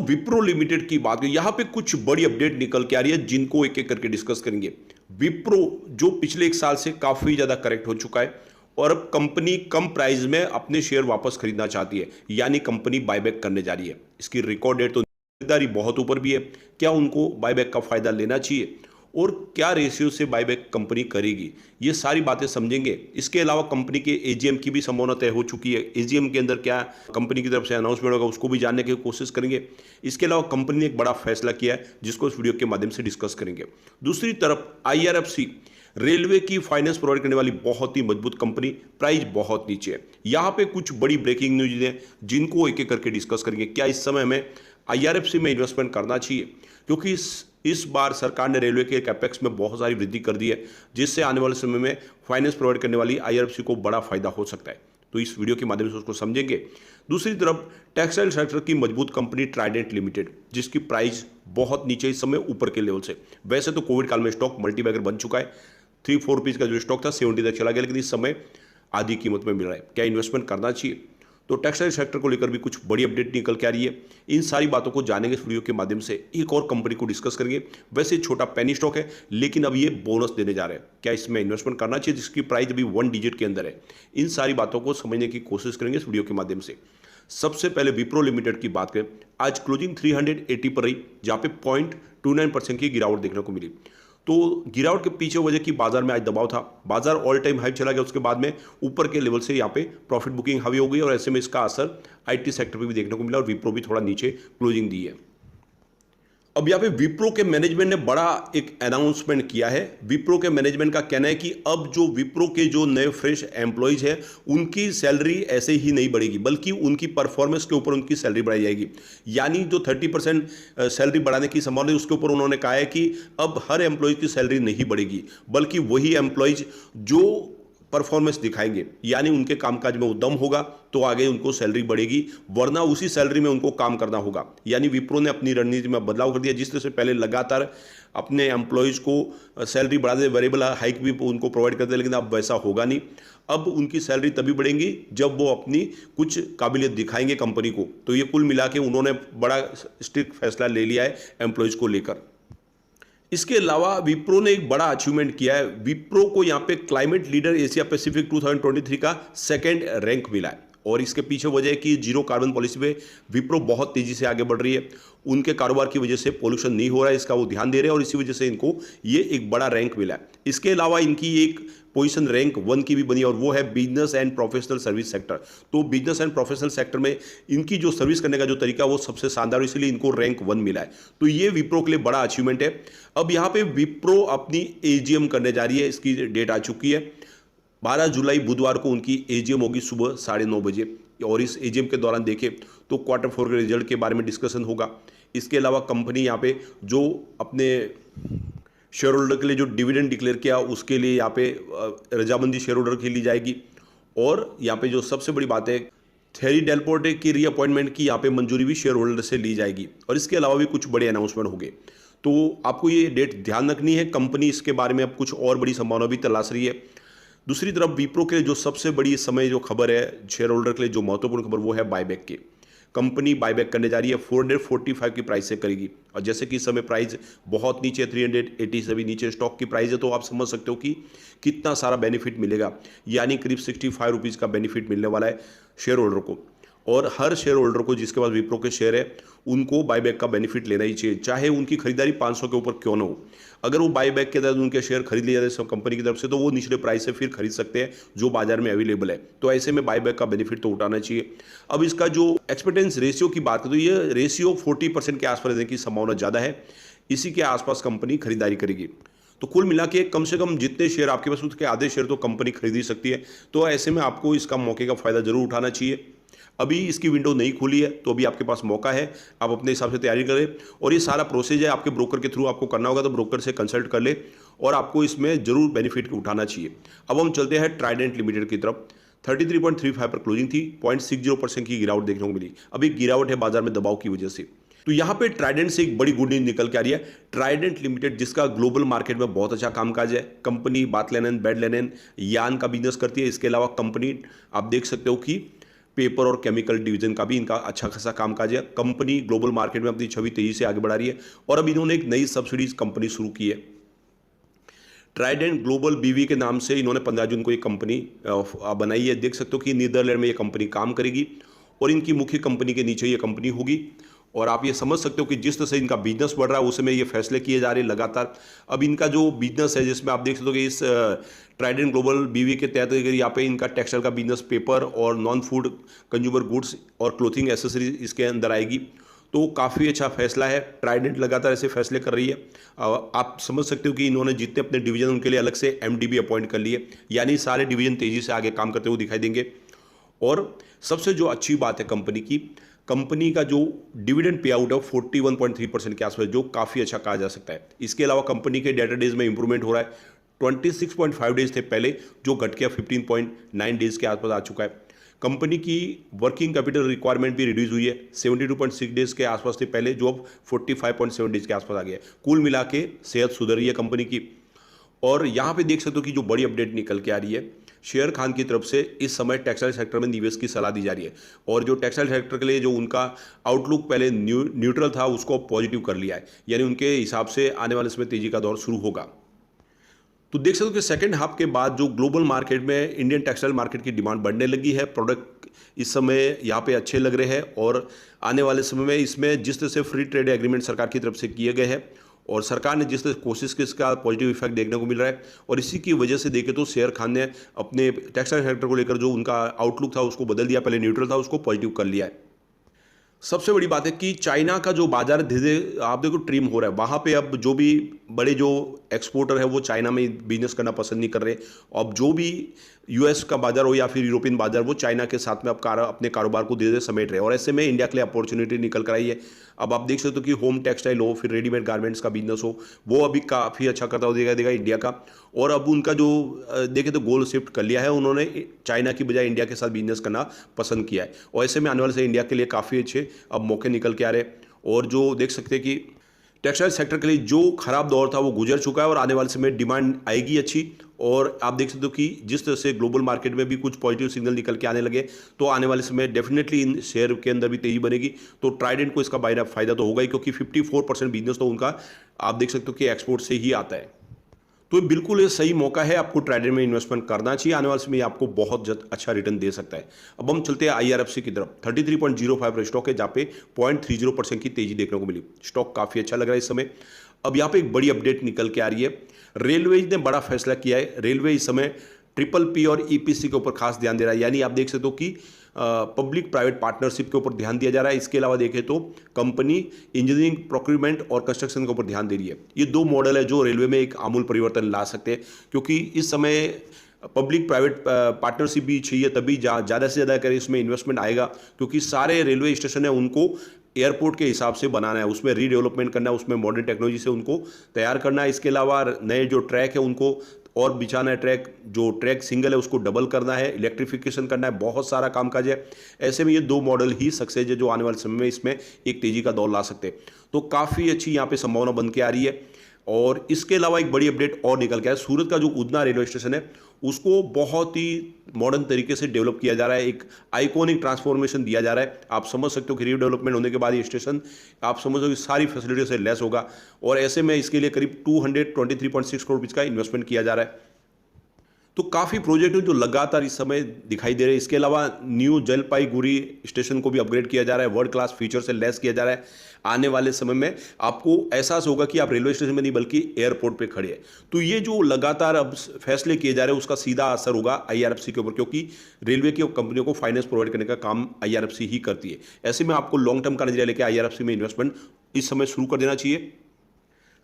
Wipro limited की बात करें, यहां पे कुछ बड़ी अपडेट निकल के आ रही है जिनको एक एक करके डिस्कस करेंगे। विप्रो जो पिछले एक साल से काफी ज्यादा करेक्ट हो चुका है और अब कंपनी कम प्राइस में अपने शेयर वापस खरीदना चाहती है, यानी कंपनी बायबैक करने जा रही है। इसकी रिकॉर्ड डेट तो खरीदारी बहुत ऊपर भी है। क्या उनको बायबैक का फायदा लेना चाहिए और क्या रेशियो से बायबैक कंपनी करेगी, ये सारी बातें समझेंगे। इसके अलावा कंपनी के एजीएम की भी संभावना तय हो चुकी है। एजीएम के अंदर क्या कंपनी की तरफ से अनाउंसमेंट होगा उसको भी जानने की कोशिश करेंगे। इसके अलावा कंपनी ने एक बड़ा फैसला किया है जिसको इस वीडियो के माध्यम से डिस्कस करेंगे। दूसरी तरफ आईआरएफसी रेलवे की फाइनेंस प्रोवाइड करने वाली बहुत ही मजबूत कंपनी, प्राइस बहुत नीचे है। यहां पे कुछ बड़ी ब्रेकिंग न्यूज है जिनको एक एक करके डिस्कस करेंगे। क्या इस समय हमें आईआरएफसी में इन्वेस्टमेंट करना चाहिए, क्योंकि इस बार सरकार ने रेलवे के कैपेक्स में बहुत सारी वृद्धि कर दी है जिससे आने वाले समय में फाइनेंस प्रोवाइड करने वाली आईआरएफसी को बड़ा फायदा हो सकता है। तो इस वीडियो के माध्यम से उसको समझेंगे। दूसरी तरफ टेक्सटाइल सेक्टर की मजबूत कंपनी ट्राइडेंट लिमिटेड, जिसकी प्राइस बहुत नीचे इस समय ऊपर के लेवल से। वैसे तो कोविड काल में स्टॉक मल्टीबैगर बन चुका है। 3-4 रुपीज का जो स्टॉक था 70 तक चला गया, लेकिन इस समय आधी कीमत में मिल रहा है। क्या इन्वेस्टमेंट करना चाहिए? तो टेक्सटाइल सेक्टर को लेकर भी कुछ बड़ी अपडेट निकल के आ रही है। इन सारी बातों को जानेंगे इस वीडियो के माध्यम से। एक और कंपनी को डिस्कस करेंगे। वैसे छोटा पेनी स्टॉक है लेकिन अब ये बोनस देने जा रहे हैं। क्या इसमें इन्वेस्टमेंट करना चाहिए जिसकी प्राइस अभी 1 डिजिट के अंदर है? इन सारी बातों को समझने की कोशिश करेंगे इस वीडियो के माध्यम से। सबसे पहले विप्रो लिमिटेड की बात करें, आज क्लोजिंग 380 पर रही, जहां पे 0.29% की गिरावट देखने को मिली। तो गिरावट के पीछे वजह की बाजार में आज दबाव था। बाजार ऑल टाइम हाई चला गया, उसके बाद में ऊपर के लेवल से यहाँ पे प्रॉफिट बुकिंग हावी हो गई और ऐसे में इसका असर आईटी सेक्टर पे भी देखने को मिला और विप्रो भी थोड़ा नीचे क्लोजिंग दी है। अब यहाँ पे विप्रो के मैनेजमेंट ने बड़ा एक अनाउंसमेंट किया है। विप्रो के मैनेजमेंट का कहना है कि अब जो विप्रो के जो नए फ्रेश एम्प्लॉयज हैं उनकी सैलरी ऐसे ही नहीं बढ़ेगी, बल्कि उनकी परफॉर्मेंस के ऊपर उनकी सैलरी बढ़ाई जाएगी। यानी जो 30% सैलरी बढ़ाने की संभावना है उसके ऊपर उन्होंने कहा है कि अब हर एम्प्लॉयज की सैलरी नहीं बढ़ेगी, बल्कि वही एम्प्लॉयज जो परफॉर्मेंस दिखाएंगे, यानी उनके कामकाज में उद्यम होगा तो आगे उनको सैलरी बढ़ेगी, वरना उसी सैलरी में उनको काम करना होगा। यानी विप्रो ने अपनी रणनीति में बदलाव कर दिया। जिस तरह से पहले लगातार अपने एम्प्लॉयज़ को सैलरी बढ़ा दे, वेरिएबल हाइक भी उनको प्रोवाइड करते, लेकिन अब वैसा होगा नहीं। अब उनकी सैलरी तभी बढ़ेंगी जब वो अपनी कुछ काबिलियत दिखाएंगे कंपनी को। तो ये कुल मिला के उन्होंने बड़ा स्ट्रिक्ट फैसला ले लिया है एम्प्लॉयज़ को लेकर। इसके अलावा विप्रो ने एक बड़ा अचीवमेंट किया है। विप्रो को यहाँ पे क्लाइमेट लीडर एशिया पैसिफिक 2023 का सेकंड रैंक मिला है और इसके पीछे वजह है कि जीरो कार्बन पॉलिसी पे विप्रो बहुत तेजी से आगे बढ़ रही है। उनके कारोबार की वजह से पोल्यूशन नहीं हो रहा है, इसका वो ध्यान दे रहे हैं और इसी वजह से इनको ये एक बड़ा रैंक मिला है। इसके अलावा इनकी एक पोजीशन रैंक 1 की भी बनी और वो है business and professional service sector. तो बिजनेस एंड प्रोफेशनल सेक्टर में इनकी जो सर्विस करने का जो तरीका वो सबसे शानदार, इसलिए इनको रैंक 1 मिला है। तो ये विप्रो के लिए बड़ा अचीवमेंट है। अब यहाँ पे विप्रो अपनी एजीएम करने जा रही है, इसकी डेट आ चुकी है। 12 जुलाई बुधवार को उनकी एजीएम होगी सुबह 9:30 बजे और इस एजीएम के दौरान देखें तो Q4 के रिजल्ट के बारे में डिस्कशन होगा। इसके अलावा कंपनी यहाँ पे जो अपने शेयर होल्डर के लिए जो डिविडेंड डिक्लेयर किया उसके लिए यहाँ पे रजामंदी शेयर होल्डर की ली जाएगी और यहाँ पे जो सबसे बड़ी बात है थेरी डेलपोर्टे की रीअपॉइंटमेंट की यहाँ पे मंजूरी भी शेयर होल्डर से ली जाएगी और इसके अलावा भी कुछ बड़े अनाउंसमेंट होंगे। तो आपको ये डेट ध्यान रखनी है। कंपनी इसके बारे में अब कुछ और बड़ी संभावना भी तलाश रही है। दूसरी तरफ विप्रो के लिए जो सबसे बड़ी इस समय जो खबर है शेयर होल्डर के लिए जो महत्वपूर्ण खबर वो है बायबैक की। कंपनी बायबैक करने जा रही है, 445 की प्राइस से करेगी और जैसे कि इस समय प्राइस बहुत नीचे 380 से भी नीचे स्टॉक की प्राइस है, तो आप समझ सकते हो कि कितना सारा बेनिफिट मिलेगा। यानी करीब 65 रुपीज़ का बेनिफिट मिलने वाला है शेयर होल्डर को और हर शेयर होल्डर को जिसके पास विप्रो के शेयर है उनको बायबैक का बेनिफिट लेना ही चाहिए, चाहे उनकी खरीदारी 500 के ऊपर क्यों ना हो। अगर वो बायबैक के तहत उनके शेयर खरीद लिए जाते हैं कंपनी की तरफ से तो वो निचले प्राइस से फिर खरीद सकते हैं जो बाजार में अवेलेबल है। तो ऐसे में बायबैक का बेनिफिट तो उठाना चाहिए। अब इसका जो एक्सपेक्टेंस रेशियो की बात करें तो ये रेशियो 40% के आसपास रहने की संभावना ज़्यादा है। इसी के आसपास कंपनी खरीदारी करेगी। तो कुल मिला के कम से कम जितने शेयर आपके पास उसके आधे शेयर तो कंपनी खरीद ही सकती है। तो ऐसे में आपको इसका मौके का फायदा जरूर उठाना चाहिए। अभी इसकी विंडो नहीं खुली है तो अभी आपके पास मौका है, आप अपने हिसाब से तैयारी करें और ये सारा प्रोसेस है आपके ब्रोकर के थ्रू आपको करना होगा, तो ब्रोकर से कंसल्ट कर ले और आपको इसमें जरूर बेनिफिट उठाना चाहिए। अब हम चलते हैं ट्राइडेंट लिमिटेड की तरफ। 33.35 पर क्लोजिंग थी, 0.60% की गिरावट देखने को मिली। अभी गिरावट है बाजार में दबाव की वजह से। तो यहाँ पे ट्राइडेंट से एक बड़ी गुड न्यूज निकल के आ रही है। ट्राइडेंट लिमिटेड जिसका ग्लोबल मार्केट में बहुत अच्छा कामकाज है, कंपनी बात लेनेन बेड लेनेन यान का बिजनेस करती है। इसके अलावा कंपनी आप देख सकते हो कि पेपर और केमिकल डिवीजन का भी इनका अच्छा खासा कामकाज है। कंपनी ग्लोबल मार्केट में अपनी छवि तेजी से आगे बढ़ा रही है और अब इन्होंने एक नई सब्सिडीज कंपनी शुरू की है। ट्राइडेंट ग्लोबल बीवी के नाम से इन्होंने 15 जून को एक कंपनी बनाई है। देख सकते हो कि नीदरलैंड में ये कंपनी काम करेगी और इनकी मुख्य कंपनी के नीचे ये कंपनी होगी। और आप ये समझ सकते हो कि जिस तरह से इनका बिजनेस बढ़ रहा है उसमें ये फैसले किए जा रहे हैं लगातार। अब इनका जो बिजनेस है जिसमें आप देख सकते हो कि इस ट्राइडेंट ग्लोबल बीवी के तहत यहाँ पे इनका टेक्सटाइल का बिजनेस, पेपर और नॉन फूड कंज्यूमर गुड्स और क्लोथिंग एसेसरीज इसके अंदर आएगी। तो काफ़ी अच्छा फैसला है। ट्राइडेंट लगातार ऐसे फैसले कर रही है। आप समझ सकते हो कि इन्होंने जितने अपने डिवीजन उनके लिए अलग से एमडी भी अपॉइंट कर लिए, यानी सारे डिवीजन तेजी से आगे काम करते हुए दिखाई देंगे। और सबसे जो अच्छी बात है कंपनी का जो डिविडेंड पे आउट है 41.3% के आसपास, जो काफ़ी अच्छा कहा जा सकता है। इसके अलावा कंपनी के डेटा डेज में इंप्रूवमेंट हो रहा है। 26.5 डेज थे पहले, जो घट के 15.9 डेज के आसपास आ चुका है। कंपनी की वर्किंग कैपिटल रिक्वायरमेंट भी रिड्यूस हुई है। 72.6 डेज के आसपास थे पहले, जो अब 45.7 डेज के आसपास आ गया है। कुल मिला के सेहत सुधर रही है कंपनी की। और यहाँ पे देख सकते हो कि जो बड़ी अपडेट निकल के आ रही है, शेर खान की तरफ से इस समय टेक्सटाइल सेक्टर में निवेश की सलाह दी जा रही है। और जो टेक्सटाइल सेक्टर के लिए जो उनका आउटलुक पहले न्यूट्रल था, उसको पॉजिटिव कर लिया है, यानी उनके हिसाब से आने वाले समय तेजी का दौर शुरू होगा। तो देख सकते हो कि सेकेंड हाफ के बाद जो ग्लोबल मार्केट में इंडियन टेक्सटाइल मार्केट की डिमांड बढ़ने लगी है। प्रोडक्ट इस समय यहाँ पे अच्छे लग रहे हैं और आने वाले समय में इसमें जिस तरह से फ्री ट्रेड एग्रीमेंट सरकार की तरफ से किए गए हैं और सरकार ने जिस तरह कोशिश की, इसका पॉजिटिव इफेक्ट देखने को मिल रहा है। और इसी की वजह से देखें तो शेर खान ने अपने टेक्सटाइल सेक्टर को लेकर जो उनका आउटलुक था उसको बदल दिया, पहले न्यूट्रल था उसको पॉजिटिव कर लिया है। सबसे बड़ी बात है कि चाइना का जो बाजार धीरे धीरे आप देखो ट्रिम हो रहा है। वहाँ पे अब जो भी बड़े जो एक्सपोर्टर है वो चाइना में बिजनेस करना पसंद नहीं कर रहे। अब जो भी यूएस का बाजार हो या फिर यूरोपियन बाजार, वो चाइना के साथ में अब अपने कारोबार को धीरे धीरे समेट रहे हैं। और ऐसे में इंडिया के लिए अपॉर्चुनिटी निकल कर आई है। अब आप देख सकते हो कि होम टेक्सटाइल हो, फिर रेडीमेड गारमेंट्स का बिजनेस हो, वो अभी काफ़ी अच्छा करता हुआ दिखाई देगा इंडिया का। और अब उनका जो देखें तो गोल शिफ्ट कर लिया है, उन्होंने चाइना की बजाय इंडिया के साथ बिजनेस करना पसंद किया है। और ऐसे में आने वाले से इंडिया के लिए काफ़ी अच्छे अब मौके निकल के आ रहे हैं। और जो देख सकते हैं कि टेक्सटाइल सेक्टर के लिए जो खराब दौर था वो गुजर चुका है और आने वाले समय डिमांड आएगी अच्छी। और आप देख सकते हो कि जिस तरह से ग्लोबल मार्केट में भी कुछ पॉजिटिव सिग्नल निकल के आने लगे, तो आने वाले समय डेफिनेटली इन शेयर के अंदर भी तेजी बनेगी। तो ट्राइडेंट को इसका फायदा तो होगा ही, क्योंकि 54% बिजनेस तो उनका आप देख सकते हो कि एक्सपोर्ट से ही आता है। तो बिल्कुल ये सही मौका है, आपको ट्राइडेंट में इन्वेस्टमेंट करना चाहिए। आने वाले समय आपको बहुत अच्छा रिटर्न दे सकता है। अब हम चलते हैं आईआरएफसी की तरफ। 33.05 स्टॉक है, जहाँ पे 0.30% की तेजी देखने को मिली। स्टॉक काफ़ी अच्छा लग रहा है इस समय। अब यहाँ पे एक बड़ी अपडेट निकल के आ रही है। रेलवेज ने बड़ा फैसला किया है। रेलवे इस समय PPP और EPC के ऊपर खास ध्यान दे रहा है, यानी आप देख सकते हो कि पब्लिक प्राइवेट पार्टनरशिप के ऊपर ध्यान दिया जा रहा है। इसके अलावा देखें तो कंपनी इंजीनियरिंग, प्रोक्यूरमेंट और कंस्ट्रक्शन के ऊपर ध्यान दे रही है। ये दो मॉडल है जो रेलवे में एक आमूल परिवर्तन ला सकते हैं, क्योंकि इस समय पब्लिक प्राइवेट पार्टनरशिप भी चाहिए, तभी ज़्यादा से ज़्यादा करें इसमें इन्वेस्टमेंट आएगा। क्योंकि सारे रेलवे स्टेशन है उनको एयरपोर्ट के हिसाब से बनाना है, उसमें रीडेवलपमेंट करना है, उसमें मॉडर्न टेक्नोलॉजी से उनको तैयार करना है। इसके अलावा नए जो ट्रैक है उनको और बिछाना है, जो ट्रैक सिंगल है उसको डबल करना है, इलेक्ट्रिफिकेशन करना है, बहुत सारा कामकाज है। ऐसे में ये दो मॉडल ही सक्सेस है जो आने वाले समय में इसमें एक तेजी का दौर ला सकते हैं। तो काफ़ी अच्छी यहाँ पे संभावना बन के आ रही है। और इसके अलावा एक बड़ी अपडेट और निकल के आया, सूरत का जो उधना रेलवे स्टेशन है उसको बहुत ही मॉडर्न तरीके से डेवलप किया जा रहा है, एक आइकॉनिक ट्रांसफॉर्मेशन दिया जा रहा है। आप समझ सकते हो कि रीडेवलपमेंट होने के बाद ये स्टेशन आप समझो कि सारी फैसिलिटी से लेस होगा। और ऐसे में इसके लिए करीब 223.6 करोड़ रुपये का इन्वेस्टमेंट किया जा रहा है। तो काफ़ी प्रोजेक्ट जो लगातार इस समय दिखाई दे रहे हैं। इसके अलावा न्यू जलपाईगुड़ी स्टेशन को भी अपग्रेड किया जा रहा है, वर्ल्ड क्लास फीचर से लेस किया जा रहा है। आने वाले समय में आपको एहसास होगा कि आप रेलवे स्टेशन में नहीं बल्कि एयरपोर्ट पे खड़े हैं। तो ये जो लगातार अब फैसले किए जा रहे हैं उसका सीधा असर होगा आईआरएफसी के ऊपर, क्योंकि रेलवे की कंपनियों को फाइनेंस प्रोवाइड करने का काम आईआरएफसी ही करती है। ऐसे में आपको लॉन्ग टर्म का नजरिया लेकर आईआरएफसी में इन्वेस्टमेंट इस समय शुरू कर देना चाहिए।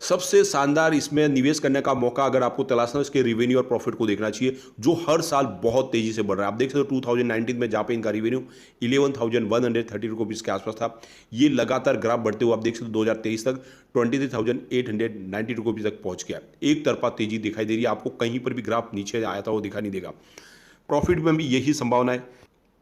सबसे शानदार इसमें निवेश करने का मौका अगर आपको तलाशना है, इसके रेवेन्यू और प्रॉफिट को देखना चाहिए, जो हर साल बहुत तेजी से बढ़ रहा है। आप देख सकते हो 2019 में जहाँ पे इनका रेवेन्यू 11,130 रुपीज़ के आसपास था, ये लगातार ग्राफ बढ़ते हुए आप देख सकते हो 2023 तक 23,890 रुपीज़ तक पहुँच गया। एक तरफा तेजी दिखाई दे रही है, आपको कहीं पर भी ग्राफ नीचे आया था वो दिखाई नहीं देगा। प्रॉफिट में भी यही संभावना है।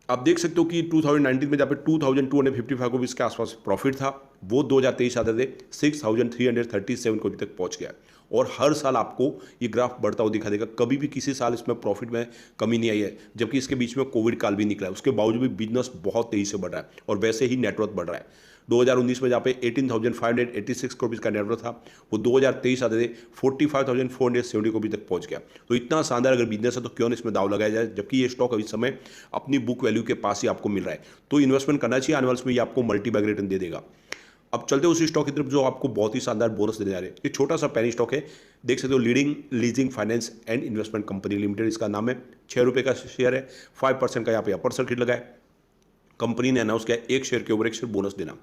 आप देख सकते हो कि 2019 में जहाँ पे 2255 रुपीज़ के आसपास प्रॉफिट था, वो 2023 आते थे 6337 को अभी तक पहुंच गया। और हर साल आपको ये ग्राफ बढ़ता हुआ दिखा देगा, कभी भी किसी साल इसमें प्रॉफिट में कमी नहीं आई है, जबकि इसके बीच में कोविड काल भी निकला है। उसके बावजूद भी बिजनेस बहुत तेजी से बढ़ रहा है और वैसे ही नेटवर्थ बढ़ रहा है। 2019 में जहाँ पे 18,586 करोड़ रुपीज़ का नेटवर्थ था, वो 2023 आते थे 45,470 करोड़ तक पहुंच गया। तो इतना शानदार अगर बिजनेस है तो क्यों नहीं इसमें दाव लगाया जाए, जबकि ये स्टॉक अभी समय अपनी बुक वैल्यू के पास ही आपको मिल रहा है। तो इन्वेस्टमेंट करना चाहिए, आने वाले में ये आपको मल्टी बैग रिटर्न दे देगा। अब चलते हैं उसी स्टॉक की तरफ जो आपको बहुत ही शानदार बोनस देने जा रहे हैं। ये छोटा सा पैनी स्टॉक है, देख सकते हो, leading leasing finance and investment company limited इसका नाम है। 6 रुपये का शेयर है, 5% का यहाँ पे अपर सर्किट लगा है। कंपनी ने अनाउंस किया एक शेयर के ऊपर एक शेयर बोनस देना।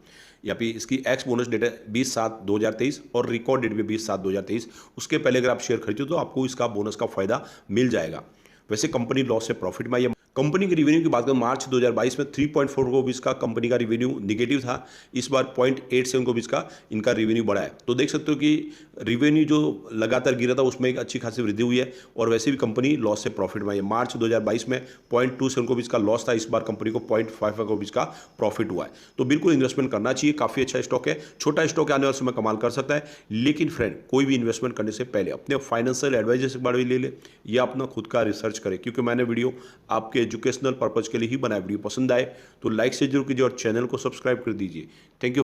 यहाँ पे इसकी एक्स बोनस डेट है 20/7/2023 और रिकॉर्ड डेट भी 20/7/2023। उसके पहले अगर आप शेयर खरीदते हो तो आपको इसका बोनस का फायदा मिल जाएगा। वैसे कंपनी लॉस से प्रॉफिट में आई है। कंपनी की रिवेन्यू की बात करें, मार्च 2022 में 3.4 करोड़ रुपीज़ का कंपनी का रिवेन्यू निगेटिव था। इस बार 0.87 करोड़ रुपीज़ का इनका रिवेन्यू बढ़ा है। तो देख सकते हो कि रिवेन्यू जो लगातार गिरा था उसमें एक अच्छी खासी वृद्धि हुई है और वैसे भी कंपनी लॉस से प्रॉफिट में आई है। मार्च 2022 में 0.27 करोड़ रुपीज़ का लॉस था, इस बार कंपनी को 0.55 करोड़ रुपीज़ का प्रॉफिट हुआ है। तो बिल्कुल इन्वेस्टमेंट करना चाहिए, काफ़ी अच्छा स्टॉक है। छोटा स्टॉक आने वाले समय कमाल कर सकता है, लेकिन फ्रेंड कोई भी इन्वेस्टमेंट करने से पहले अपने फाइनेंशियल एडवाइजर से बारे में ले ले या अपना खुद का रिसर्च करें, क्योंकि मैंने वीडियो आपके एजुकेशनल पर्पज के लिए ही बनाया। वीडियो पसंद आए तो लाइक से जरूर कीजिए और चैनल को सब्सक्राइब कर दीजिए। Thank you.